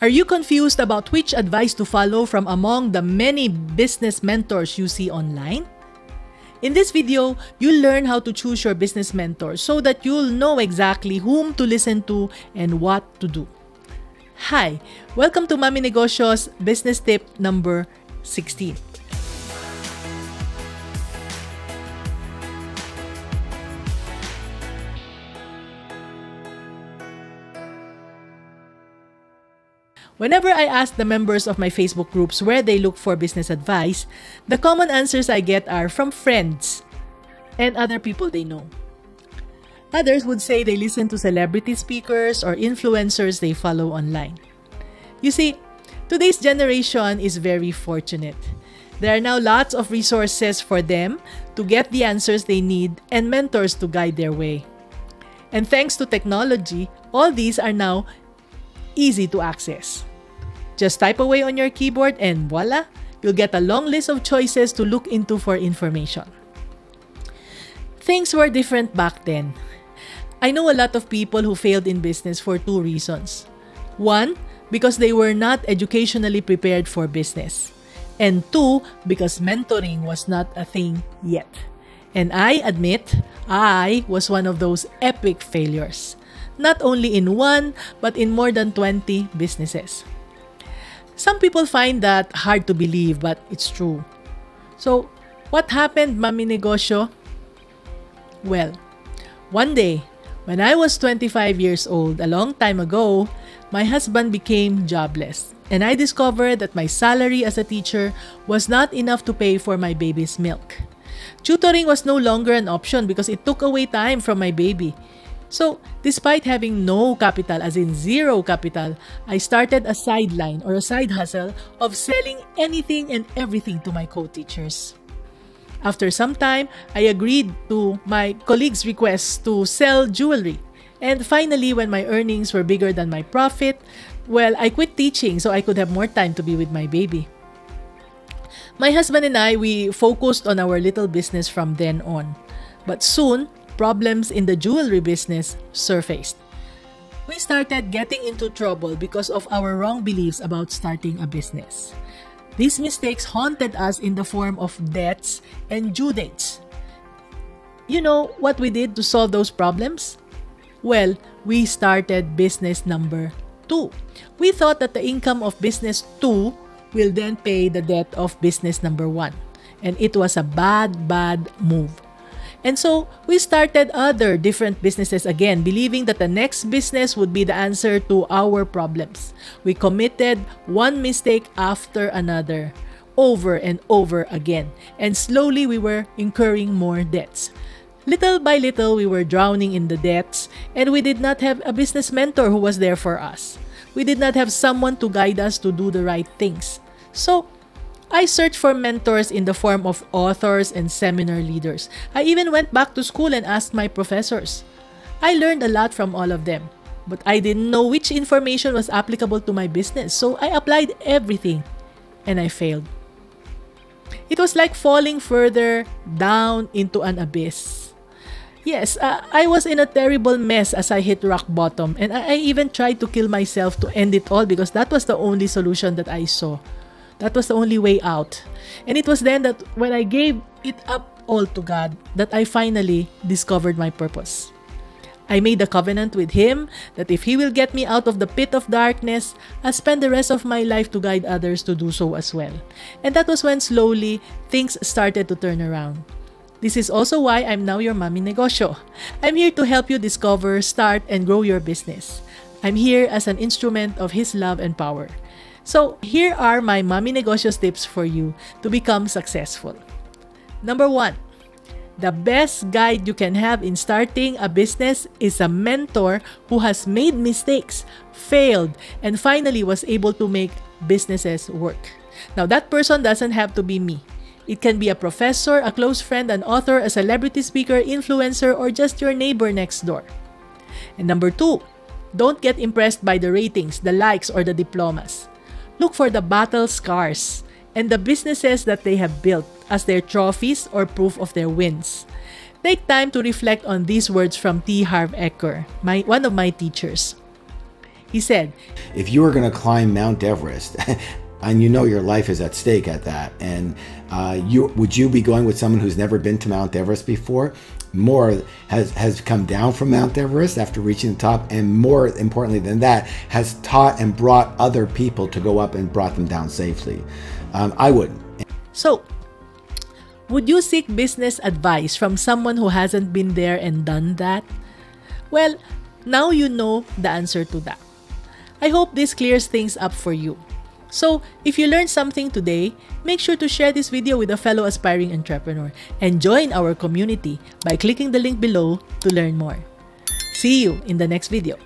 Are you confused about which advice to follow from among the many business mentors you see online? In this video, you'll learn how to choose your business mentor so that you'll know exactly whom to listen to and what to do. Hi! Welcome to Mami Negosyo's business tip number 16. Whenever I ask the members of my Facebook groups where they look for business advice, the common answers I get are from friends and other people they know. Others would say they listen to celebrity speakers or influencers they follow online. You see, today's generation is very fortunate. There are now lots of resources for them to get the answers they need and mentors to guide their way. And thanks to technology, all these are now easy to access. Just type away on your keyboard and voila, you'll get a long list of choices to look into for information. Things were different back then. I know a lot of people who failed in business for two reasons. One, because they were not educationally prepared for business. And two, because mentoring was not a thing yet. And I admit, I was one of those epic failures. Not only in one, but in more than 20 businesses. Some people find that hard to believe, but it's true. So, what happened, Mami Negosyo? Well, one day, when I was 25 years old, a long time ago, my husband became jobless. And I discovered that my salary as a teacher was not enough to pay for my baby's milk. Tutoring was no longer an option because it took away time from my baby. So, despite having no capital, as in zero capital, I started a sideline or a side hustle of selling anything and everything to my co-teachers. After some time, I agreed to my colleagues' requests to sell jewelry. And finally, when my earnings were bigger than my profit, well, I quit teaching so I could have more time to be with my baby. My husband and I, we focused on our little business from then on. But soon, problems in the jewelry business surfaced. We started getting into trouble because of our wrong beliefs about starting a business. These mistakes haunted us in the form of debts and due dates. You know what we did to solve those problems? Well, we started business number 2. We thought that the income of business 2 will then pay the debt of business number 1. And it was a bad move. And so, we started other different businesses again, believing that the next business would be the answer to our problems. We committed one mistake after another, over and over again. And slowly, we were incurring more debts. Little by little, we were drowning in the debts, and we did not have a business mentor who was there for us. We did not have someone to guide us to do the right things. So, I searched for mentors in the form of authors and seminar leaders. I even went back to school and asked my professors. I learned a lot from all of them, but I didn't know which information was applicable to my business, so I applied everything, and I failed. It was like falling further down into an abyss. Yes, I was in a terrible mess as I hit rock bottom, and I even tried to kill myself to end it all because that was the only solution that I saw. That was the only way out. And it was then that when I gave it up all to God, that I finally discovered my purpose. I made a covenant with Him that if He will get me out of the pit of darkness, I'll spend the rest of my life to guide others to do so as well. And that was when slowly things started to turn around. This is also why I'm now your Mami Negosyo. I'm here to help you discover, start, and grow your business. I'm here as an instrument of His love and power. So, here are my Mami Negosyo's tips for you to become successful. Number 1, the best guide you can have in starting a business is a mentor who has made mistakes, failed, and finally was able to make businesses work. Now, that person doesn't have to be me. It can be a professor, a close friend, an author, a celebrity speaker, influencer, or just your neighbor next door. And number 2, don't get impressed by the ratings, the likes, or the diplomas. Look for the battle scars and the businesses that they have built as their trophies or proof of their wins. Take time to reflect on these words from T. Harv Eker, one of my teachers. He said, if you were going to climb Mount Everest, and you know your life is at stake at that, and would you be going with someone who's never been to Mount Everest before? More has come down from Mount Everest after reaching the top, and more importantly than that, has taught and brought other people to go up and brought them down safely. I wouldn't. So, would you seek business advice from someone who hasn't been there and done that? Well, now you know the answer to that. I hope this clears things up for you. So, if you learned something today, make sure to share this video with a fellow aspiring entrepreneur and join our community by clicking the link below to learn more. See you in the next video.